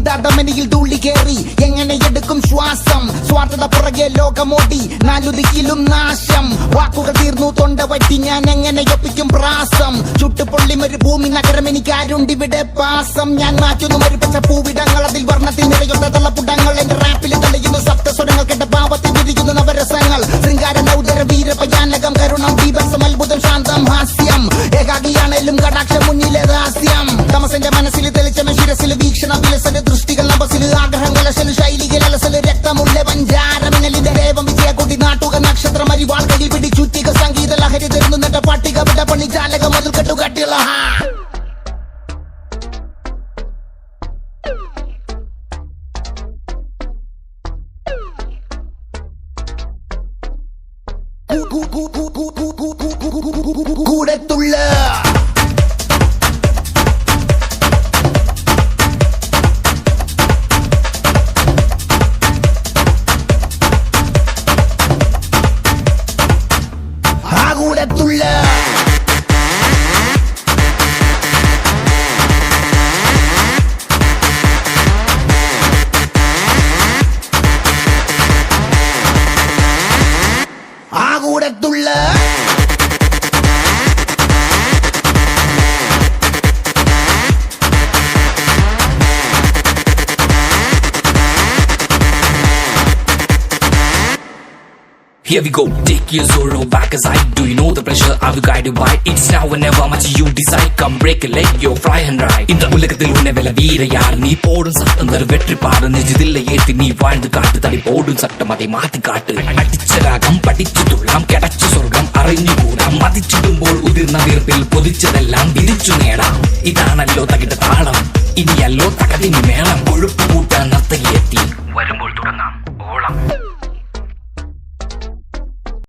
ദാതമനിയിൽ ധൂളി കേറി എങ്ങനെ എടുക്കും ശ്വാസം സ്വാർത്ഥത പുറകെ ലോകമോടി നാലുദിക്കിലും നാശം വാക്കുകൾ തീർന്നു തൊണ്ട വറ്റി ഞാൻ എങ്ങനെ ഒപ്പിക്കും പ്രാസം ചുട്ടുപൊള്ളി മരുഭൂമി നഗരം എനിക്കാരുണ്ടിവിടെ പാസം ഞാൻ മാറ്റുന്നു മരുപ്പച്ച പൂവിടങ്ങൾ അതിൽ വർണ്ണത്തിൽ നിറയുന്ന തള്ളപ്പുടങ്ങൾ എന്റെ റാപ്പിൽ തെളിയുന്നു സപ്തസ്വരങ്ങൾ കേട്ട പാവത്തിൽ വിരിയുന്നു നവരസങ്ങൾ ശൃംഗാര നൗദര വീരപയാനകം കരുണം ദീപസം അത്ഭുതം ശാന്തം ഹാസ്യം ഏകാഗിയാണേലും കടാക്ഷ മുന്നിലെ രഹസ്യം തമസന്റെ മനസ്സിൽ തെളിച്ചമ ശിരസിൽ വീക്ഷണ വിലസല് ദൃഷ്ടികൾ നഭസിൽ ആഗ്രഹം കലശല് ശൈലികൾ അലസല് രക്തമുള്ള പഞ്ചാരമിനലിന്റെ ദേവം വിജയകുട്ടി നാട്ടുക നക്ഷത്രം അരിവാൾ കടി പിടി ചുറ്റിക സംഗീത ലഹരി തരുന്നു നട്ട പട്ടിക വിട പണി ചാലക മുതൽ കെട്ടുകട്ടിയുള്ള കൂടത്തുള്ള കൂടത്തുള്ള കൂടത്തുള്ള Here we go, take your sorrow back aside. Do you know the pressure I will guide you by? It's now or never much you decide. Come break a leg, yo fly and ride. In the உலகத்தில் உன்னை வெல்ல வீர யார் நீ போடும் சட்டம் தரு வெற்றி பாடு நெஞ்சிதில்லை ஏத்தி நீ வாழ்ந்து காட்டு தடி போடும் சட்டம் அதை மாத்தி காட்டு அடிச்ச ராகம் படிச்சு துள்ளாம் கிடைச்ச சொர்க்கம் അറിഞ്ഞു കൂടാം മതിച്ചിടുമ്പോൾ ഉതിർന്ന വീർപ്പിൽ പൊതിച്ചതെല്ലാം വിരിച്ചു നേടാം ഇതാണല്ലോ തകിട്ട താളം ഇനിയല്ലോ തകതിനി മേളം കൊഴുപ്പ് കൂട്ടാൻ നർത്തകിയെത്തി വരുമ്പോൾ തുടങ്ങാം